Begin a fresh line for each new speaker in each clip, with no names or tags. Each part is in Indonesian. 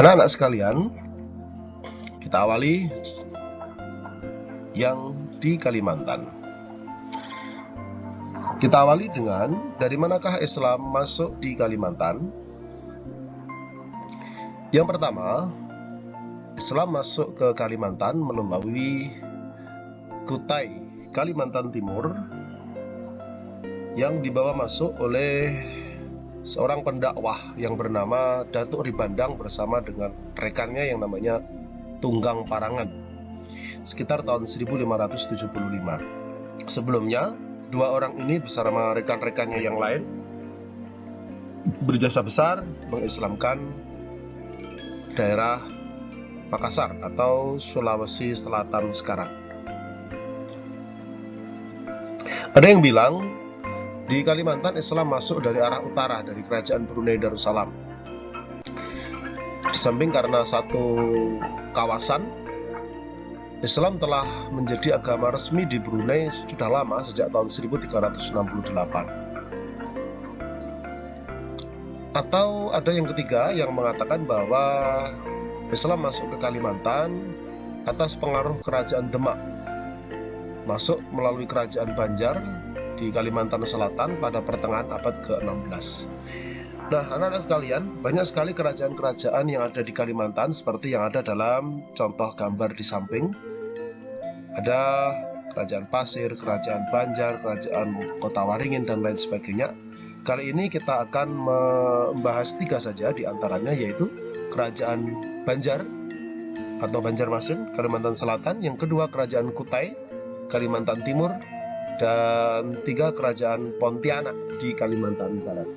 Anak-anak sekalian, kita awali yang di Kalimantan. Kita awali dengan dari manakah Islam masuk di Kalimantan? Yang pertama, Islam masuk ke Kalimantan melalui Kutai, Kalimantan Timur, yang dibawa masuk oleh seorang pendakwah yang bernama Datuk Ribandang bersama dengan rekannya yang namanya Tunggang Parangan sekitar tahun 1575. Sebelumnya, dua orang ini bersama rekan-rekannya yang lain berjasa besar mengislamkan daerah Makassar atau Sulawesi Selatan sekarang. Ada yang bilang di Kalimantan Islam masuk dari arah utara, dari kerajaan Brunei Darussalam. Di samping karena satu kawasan, Islam telah menjadi agama resmi di Brunei sudah lama, sejak tahun 1368. Atau ada yang ketiga yang mengatakan bahwa Islam masuk ke Kalimantan atas pengaruh kerajaan Demak, masuk melalui kerajaan Banjar di Kalimantan Selatan pada pertengahan abad ke-16. Nah, anak-anak sekalian, banyak sekali kerajaan-kerajaan yang ada di Kalimantan seperti yang ada dalam contoh gambar di samping. Ada kerajaan Pasir, kerajaan Banjar, kerajaan Kota Waringin, dan lain sebagainya. Kali ini kita akan membahas tiga saja di antaranya, yaitu kerajaan Banjar atau Banjarmasin, Kalimantan Selatan. Yang kedua, kerajaan Kutai, Kalimantan Timur. Dan tiga, kerajaan Pontianak di Kalimantan Barat.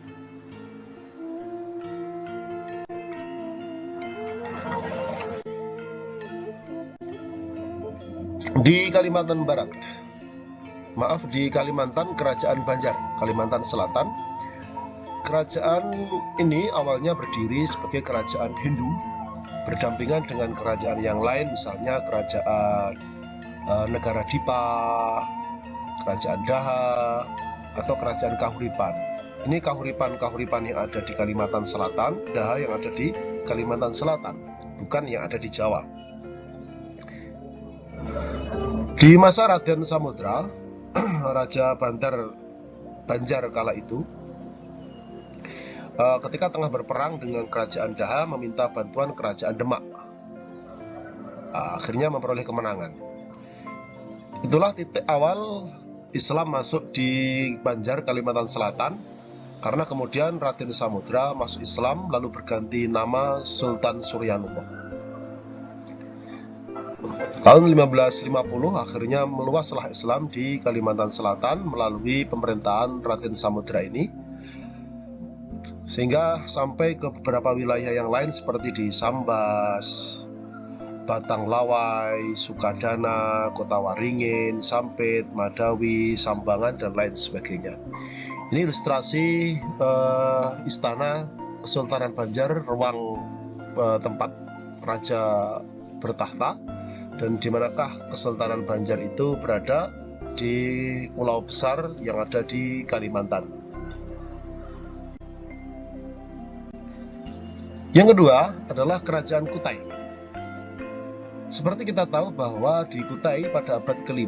Di Kalimantan Barat, di Kalimantan, kerajaan Banjar, Kalimantan Selatan. Kerajaan ini awalnya berdiri sebagai kerajaan Hindu, berdampingan dengan kerajaan yang lain, misalnya kerajaan Negara Dipa, kerajaan Daha, atau kerajaan Kahuripan. Ini Kahuripan yang ada di Kalimantan Selatan, Daha yang ada di Kalimantan Selatan, bukan yang ada di Jawa. Di masa Raden Samudra, Raja Banjar kala itu, ketika tengah berperang dengan kerajaan Daha, meminta bantuan kerajaan Demak. Akhirnya memperoleh kemenangan. Itulah titik awal Islam masuk di Banjar, Kalimantan Selatan, karena kemudian Raden Samudra masuk Islam lalu berganti nama Sultan Suryanullah. Tahun 1550 akhirnya meluaslah Islam di Kalimantan Selatan melalui pemerintahan Raden Samudra ini, sehingga sampai ke beberapa wilayah yang lain seperti di Sambas, Batang Lawai, Sukadana, Kota Waringin, Sampit, Madawi, Sambangan, dan lain sebagainya. Ini ilustrasi istana Kesultanan Banjar, ruang tempat raja bertahta. Dan di manakah Kesultanan Banjar itu berada? Di pulau besar yang ada di Kalimantan. Yang kedua adalah kerajaan Kutai. Seperti kita tahu bahwa di Kutai pada abad ke-5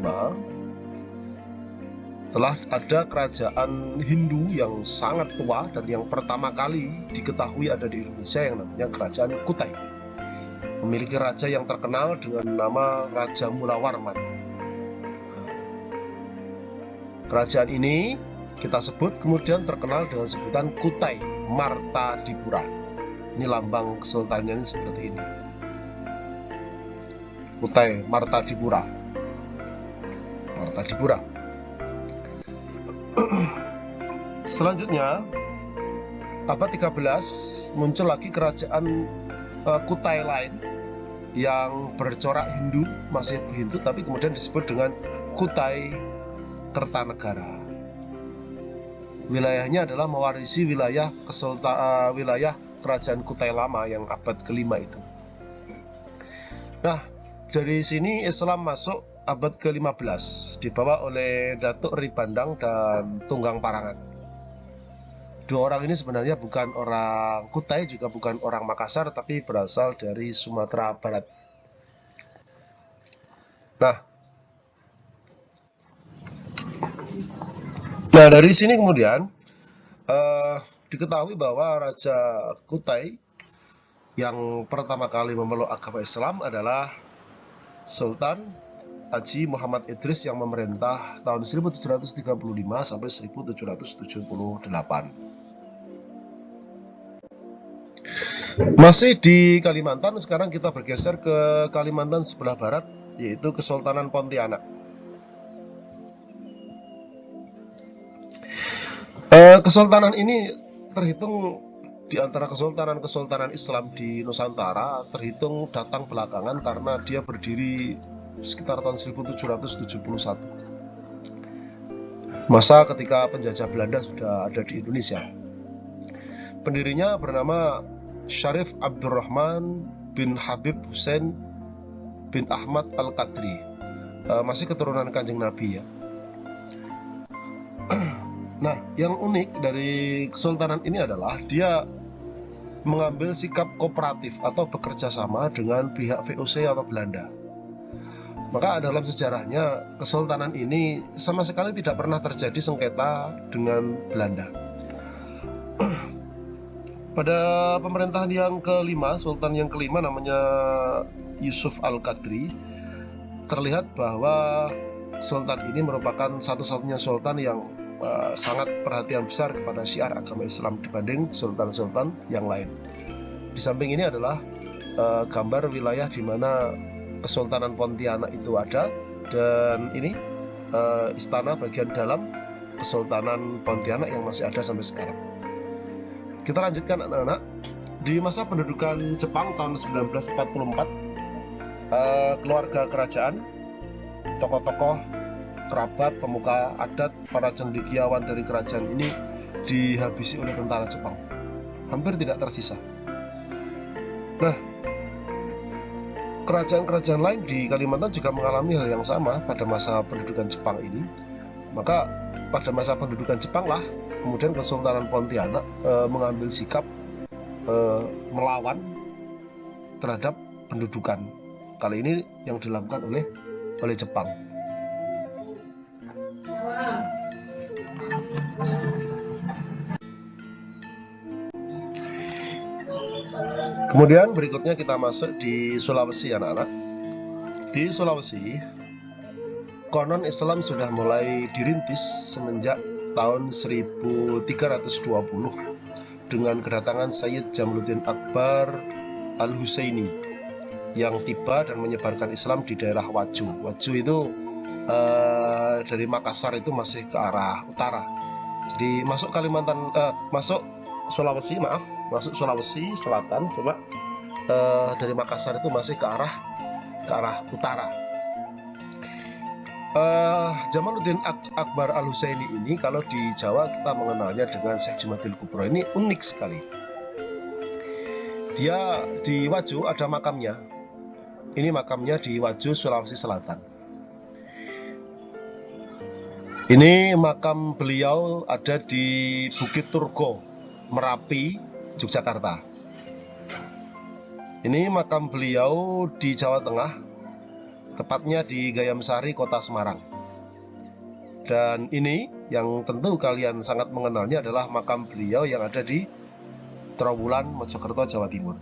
telah ada kerajaan Hindu yang sangat tua dan yang pertama kali diketahui ada di Indonesia, yang namanya kerajaan Kutai. Memiliki raja yang terkenal dengan nama Raja Mulawarman. Kerajaan ini kita sebut kemudian terkenal dengan sebutan Kutai Martadipura. Ini lambang kesultanannya ini seperti ini. Kutai Martadipura. Selanjutnya, abad 13 muncul lagi kerajaan Kutai lain yang bercorak Hindu, masih Hindu, tapi kemudian disebut dengan Kutai Kertanegara. Wilayahnya adalah mewarisi wilayah kerajaan Kutai lama yang abad ke-5 itu. Nah, dari sini Islam masuk abad ke-15, dibawa oleh Datuk Ribandang dan Tunggang Parangan. Dua orang ini sebenarnya bukan orang Kutai, juga bukan orang Makassar, tapi berasal dari Sumatera Barat. Nah, dari sini kemudian diketahui bahwa Raja Kutai yang pertama kali memeluk agama Islam adalah Sultan Haji Muhammad Idris yang memerintah tahun 1735 sampai 1778. Masih di Kalimantan, sekarang kita bergeser ke Kalimantan sebelah barat, yaitu Kesultanan Pontianak. Kesultanan ini terhitung di antara kesultanan-kesultanan Islam di Nusantara, terhitung datang belakangan karena dia berdiri sekitar tahun 1771. Masa ketika penjajah Belanda sudah ada di Indonesia. Pendirinya bernama Syarif Abdurrahman bin Habib Hussein bin Ahmad Al-Qadri. Masih keturunan Kanjeng Nabi ya. Nah, yang unik dari kesultanan ini adalah dia mengambil sikap kooperatif atau bekerja sama dengan pihak VOC atau Belanda. Maka dalam sejarahnya kesultanan ini sama sekali tidak pernah terjadi sengketa dengan Belanda. Pada pemerintahan yang kelima, sultan yang kelima namanya Yusuf Al-Qadri, terlihat bahwa sultan ini merupakan satu-satunya sultan yang sangat perhatian besar kepada syiar agama Islam dibanding sultan-sultan yang lain. Di samping ini adalah gambar wilayah di mana Kesultanan Pontianak itu ada, dan ini istana bagian dalam Kesultanan Pontianak yang masih ada sampai sekarang. Kita lanjutkan anak-anak. Di masa pendudukan Jepang tahun 1944, keluarga kerajaan, tokoh-tokoh, kerabat, pemuka adat, para cendekiawan dari kerajaan ini dihabisi oleh tentara Jepang. Hampir tidak tersisa. Nah, kerajaan-kerajaan lain di Kalimantan juga mengalami hal yang sama pada masa pendudukan Jepang ini. Maka pada masa pendudukan Jepang lah kemudian Kesultanan Pontianak mengambil sikap melawan terhadap pendudukan. Kali ini yang dilakukan oleh Jepang. Kemudian berikutnya kita masuk di Sulawesi, anak-anak. Di Sulawesi, konon Islam sudah mulai dirintis semenjak tahun 1320 dengan kedatangan Sayyid Jamaluddin Akbar Al-Husaini yang tiba dan menyebarkan Islam di daerah Wajo. Wajo itu dari Makassar itu masih ke arah utara. Jadi masuk Sulawesi Selatan, coba dari Makassar itu masih ke arah utara. Jamaluddin Akbar Al-Husaini ini kalau di Jawa kita mengenalnya dengan Syekh Jumadil Kubro. Ini unik sekali. Dia di Wajo ada makamnya. Ini makamnya di Wajo, Sulawesi Selatan. Ini makam beliau ada di Bukit Turgo, Merapi, Yogyakarta. Ini makam beliau di Jawa Tengah, tepatnya di Gayamsari, Kota Semarang. Dan ini yang tentu kalian sangat mengenalnya adalah makam beliau yang ada di Trawulan, Mojokerto, Jawa Timur.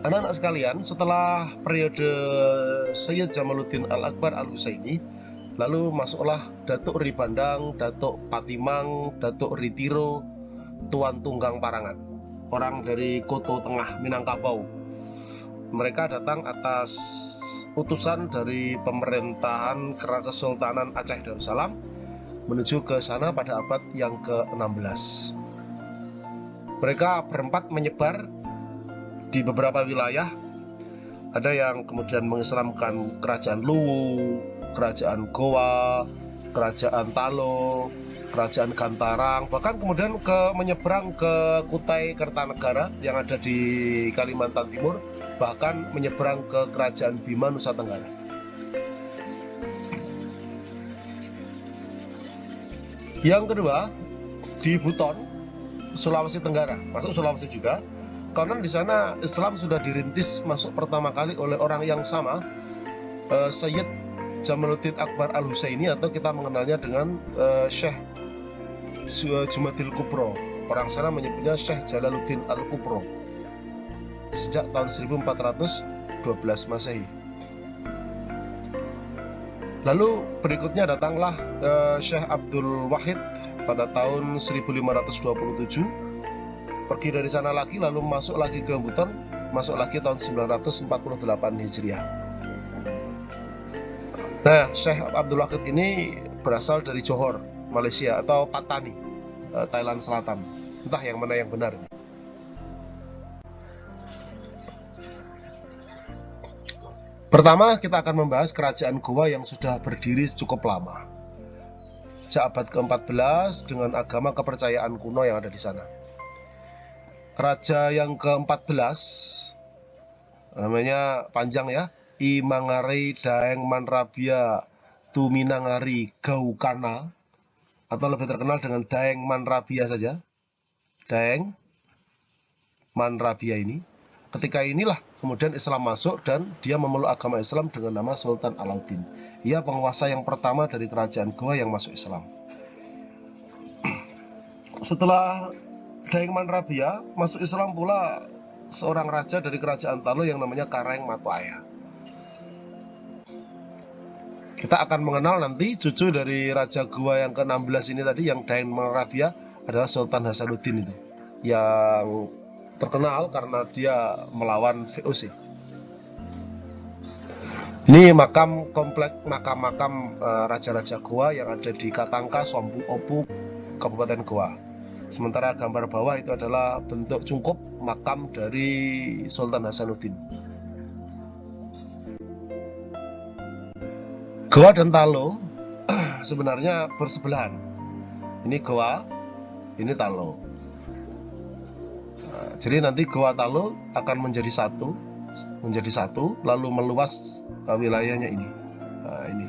Anak-anak sekalian, setelah periode Sayyid Jamaluddin Al-Akbar Al-Husaini, lalu masuklah Datuk Ribandang, Datuk Patimang, Datuk Ritiro, Tuan Tunggang Parangan, orang dari Koto Tengah, Minangkabau. Mereka datang atas utusan dari pemerintahan Kesultanan Aceh Darussalam menuju ke sana pada abad yang ke-16. Mereka berempat menyebar di beberapa wilayah. Ada yang kemudian mengislamkan Kerajaan Luwu, Kerajaan Goa, Kerajaan Talo, Kerajaan Gantarang, bahkan kemudian menyeberang ke Kutai Kertanegara yang ada di Kalimantan Timur, bahkan menyeberang ke Kerajaan Bima, Nusa Tenggara. Yang kedua, di Buton, Sulawesi Tenggara, masuk Sulawesi juga. Karena di sana Islam sudah dirintis masuk pertama kali oleh orang yang sama, Sayyid Jamaluddin Akbar Al-Husaini, atau kita mengenalnya dengan Syekh Jumadil Kubro. Orang sana menyebutnya Syekh Jalaluddin Al-Kubro sejak tahun 1412 Masehi. Lalu berikutnya datanglah Syekh Abdul Wahid pada tahun 1527. Pergi dari sana lagi, lalu masuk lagi ke Buton, masuk lagi tahun 948 Hijriah. Nah, Syekh Abdul Wahid ini berasal dari Johor, Malaysia, atau Patani, Thailand Selatan. Entah yang mana yang benar. Pertama, kita akan membahas kerajaan Goa yang sudah berdiri cukup lama, sejak abad ke-14 dengan agama kepercayaan kuno yang ada di sana. Raja yang ke-14 namanya panjang ya, Imangari Daeng Manrabia Tuminangari Gaukana, atau lebih terkenal dengan Daeng Manrabia saja. Daeng Manrabia ini, ketika inilah kemudian Islam masuk dan dia memeluk agama Islam dengan nama Sultan Alauddin. Ia penguasa yang pertama dari kerajaan Goa yang masuk Islam. Setelah Daeng Manrabia masuk Islam pula seorang raja dari kerajaan Talo yang namanya Kareng Matwaya. Kita akan mengenal nanti cucu dari Raja Goa yang ke-16 ini tadi, yang Daeng Manrabia, adalah Sultan Hasanuddin itu, yang terkenal karena dia melawan VOC. Ini komplek makam-makam raja-raja Goa yang ada di Katangka, Sombu, Opu, Kabupaten Goa. Sementara gambar bawah itu adalah bentuk cungkup makam dari Sultan Hasanuddin. Goa dan Talo sebenarnya bersebelahan. Ini Goa, ini Talo. Nah, jadi nanti Goa Talo akan menjadi satu, lalu meluas wilayahnya ini. Nah, ini.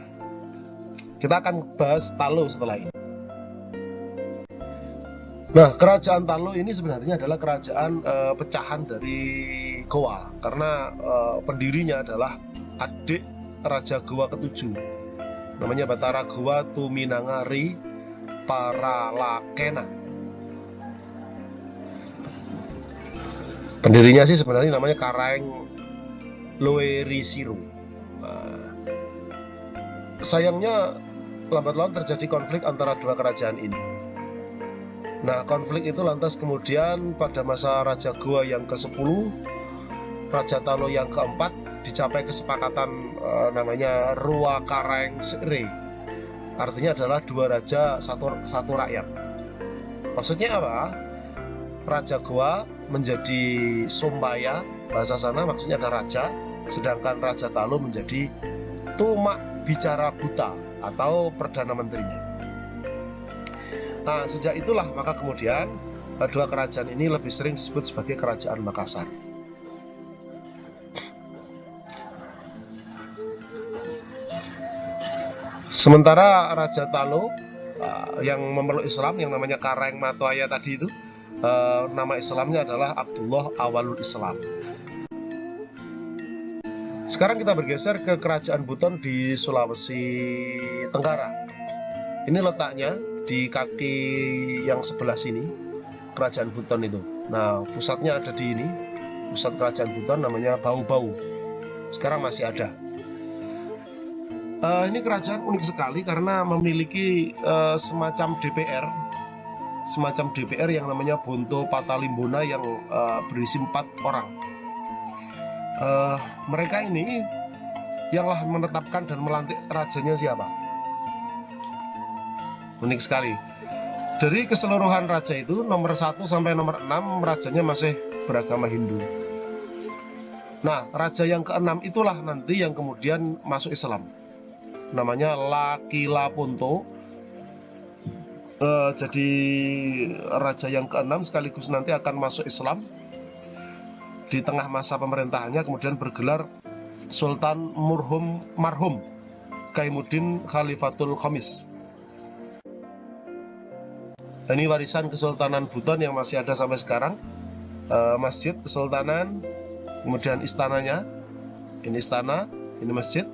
Kita akan bahas Talo setelah ini. Nah, kerajaan Talo ini sebenarnya adalah kerajaan pecahan dari Goa, karena pendirinya adalah adik Raja Goa ke-7, namanya Batara Goa Tuminangari Paralakena. Pendirinya sih sebenarnya namanya Kareng Loerisiru. Sayangnya lambat laun terjadi konflik antara dua kerajaan ini. Nah, konflik itu lantas kemudian pada masa Raja Goa yang ke-10, Raja Talo yang ke-4, dicapai kesepakatan namanya Rua Kareng Sere. Artinya adalah dua raja, satu rakyat. Maksudnya apa? Raja Goa menjadi Sombaya, bahasa sana maksudnya ada raja, sedangkan Raja Talo menjadi Tumak Bicara Buta atau Perdana Menterinya. Nah, sejak itulah maka kemudian dua kerajaan ini lebih sering disebut sebagai Kerajaan Makassar. Sementara Raja Talo yang memeluk Islam yang namanya Kareng Matwaya tadi itu, nama Islamnya adalah Abdullah Awalul Islam. Sekarang kita bergeser ke Kerajaan Buton di Sulawesi Tenggara. Ini letaknya di kaki yang sebelah sini, Kerajaan Buton itu. Nah, pusatnya ada di ini, pusat Kerajaan Buton namanya Bau-Bau. Sekarang masih ada. Ini kerajaan unik sekali karena memiliki semacam DPR yang namanya Bonto Patalimbona yang berisi 4 orang. Mereka ini yanglah menetapkan dan melantik rajanya siapa. Unik sekali. Dari keseluruhan raja itu, nomor 1 sampai nomor 6 rajanya masih beragama Hindu. Nah, raja yang ke-6 itulah nanti yang kemudian masuk Islam. Namanya Lakilapunto. Jadi raja yang ke-6 sekaligus nanti akan masuk Islam. Di tengah masa pemerintahannya kemudian bergelar Sultan Marhum Kaimuddin Khalifatul Khamis. Ini warisan Kesultanan Buton yang masih ada sampai sekarang. Masjid Kesultanan, kemudian istananya. Ini istana, ini masjid.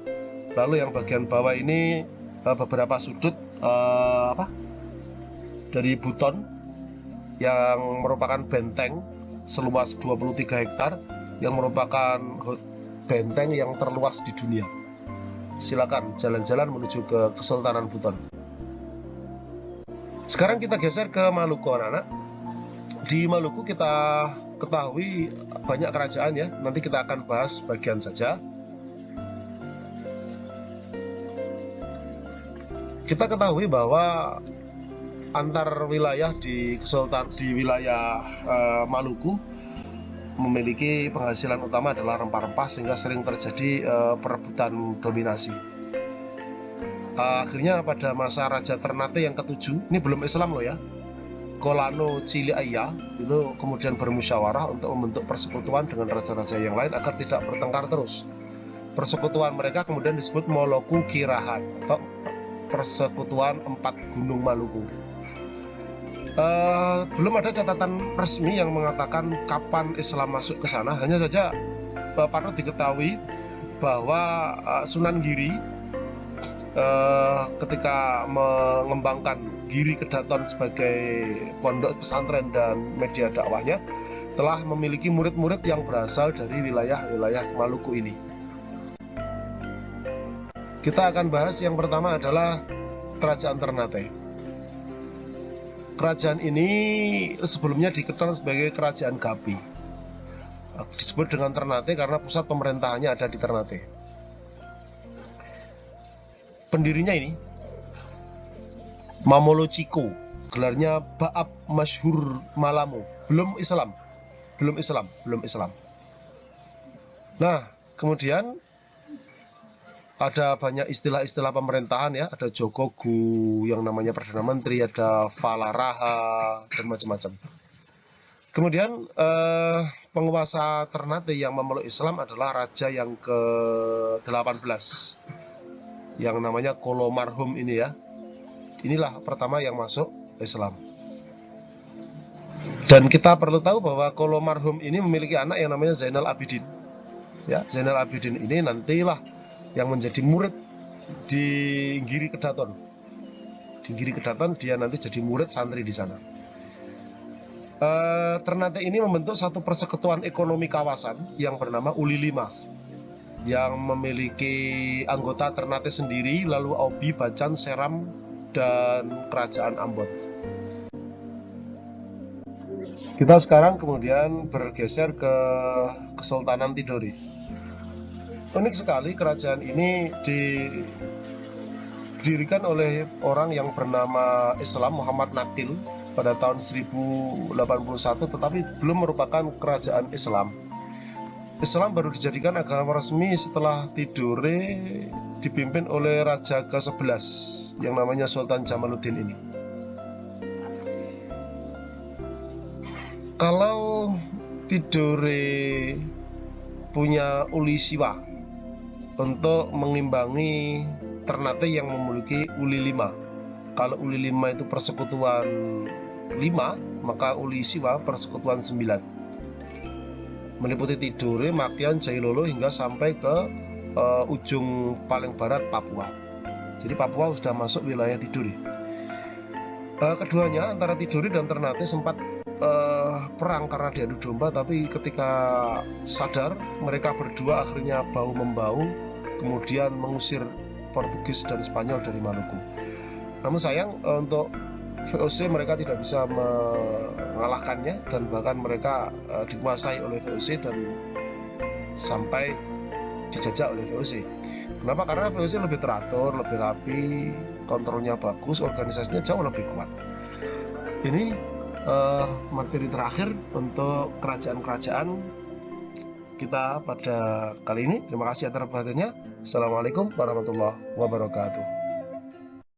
Lalu yang bagian bawah ini beberapa sudut dari Buton yang merupakan benteng seluas 23 hektar yang merupakan benteng yang terluas di dunia. Silakan jalan-jalan menuju ke Kesultanan Buton. Sekarang kita geser ke Maluku, anak-anak. Di Maluku kita ketahui banyak kerajaan ya. Nanti kita akan bahas bagian saja. Kita ketahui bahwa antar wilayah di wilayah Maluku memiliki penghasilan utama adalah rempah-rempah, sehingga sering terjadi perebutan dominasi. Akhirnya pada masa Raja Ternate yang ke-7, ini belum Islam loh ya, Kolano Ciliaya itu kemudian bermusyawarah untuk membentuk persekutuan dengan raja-raja yang lain agar tidak bertengkar terus. Persekutuan mereka kemudian disebut Moloku Kirahan atau Persekutuan 4 Gunung Maluku. Belum ada catatan resmi yang mengatakan kapan Islam masuk ke sana. Hanya saja patut diketahui bahwa Sunan Giri ketika mengembangkan Giri Kedaton sebagai pondok pesantren dan media dakwahnya, telah memiliki murid-murid yang berasal dari wilayah-wilayah Maluku ini. Kita akan bahas yang pertama adalah Kerajaan Ternate. Kerajaan ini sebelumnya dikenal sebagai Kerajaan Gapi. Disebut dengan Ternate karena pusat pemerintahannya ada di Ternate. Pendirinya ini Mamolo Ciko, gelarnya Baab Masyhur Malamu. Belum Islam. Nah, kemudian ada banyak istilah-istilah pemerintahan ya. Ada Jogogu yang namanya Perdana Menteri, ada Falaraha, dan macam-macam. Kemudian penguasa Ternate yang memeluk Islam adalah raja yang ke-18 yang namanya Kolo Marhum ini ya. Inilah pertama yang masuk Islam. Dan kita perlu tahu bahwa Kolo Marhum ini memiliki anak yang namanya Zainal Abidin. Ya, Zainal Abidin ini nantilah yang menjadi murid di Giri Kedaton. Di Giri Kedaton dia nanti jadi murid santri di sana. Ternate ini membentuk satu persekutuan ekonomi kawasan yang bernama Uli Lima, yang memiliki anggota Ternate sendiri, lalu Obi, Bacan, Seram, dan Kerajaan Ambon. Kita sekarang kemudian bergeser ke Kesultanan Tidore. Unik sekali, kerajaan ini didirikan oleh orang yang bernama Islam Muhammad Nakil pada tahun 1081, tetapi belum merupakan kerajaan Islam. Islam baru dijadikan agama resmi setelah Tidore dipimpin oleh Raja ke-11 yang namanya Sultan Jamaluddin ini. Kalau Tidore punya Uli Siwa untuk mengimbangi Ternate yang memiliki Uli Lima. Kalau Uli Lima itu persekutuan 5, maka Uli Siwa persekutuan 9. Meliputi Tidore, Makian, Jailolo hingga sampai ke ujung paling barat Papua. Jadi Papua sudah masuk wilayah Tidore. Keduanya antara Tidore dan Ternate sempat perang karena diadu domba, tapi ketika sadar mereka berdua akhirnya bahu-membahu kemudian mengusir Portugis dan Spanyol dari Maluku. Namun sayang untuk VOC mereka tidak bisa mengalahkannya, dan bahkan mereka dikuasai oleh VOC dan sampai dijajah oleh VOC. Kenapa? Karena VOC lebih teratur, lebih rapi, kontrolnya bagus, organisasinya jauh lebih kuat. Ini materi terakhir untuk kerajaan-kerajaan kita pada kali ini. Terima kasih atas perhatiannya. Assalamualaikum warahmatullahi wabarakatuh.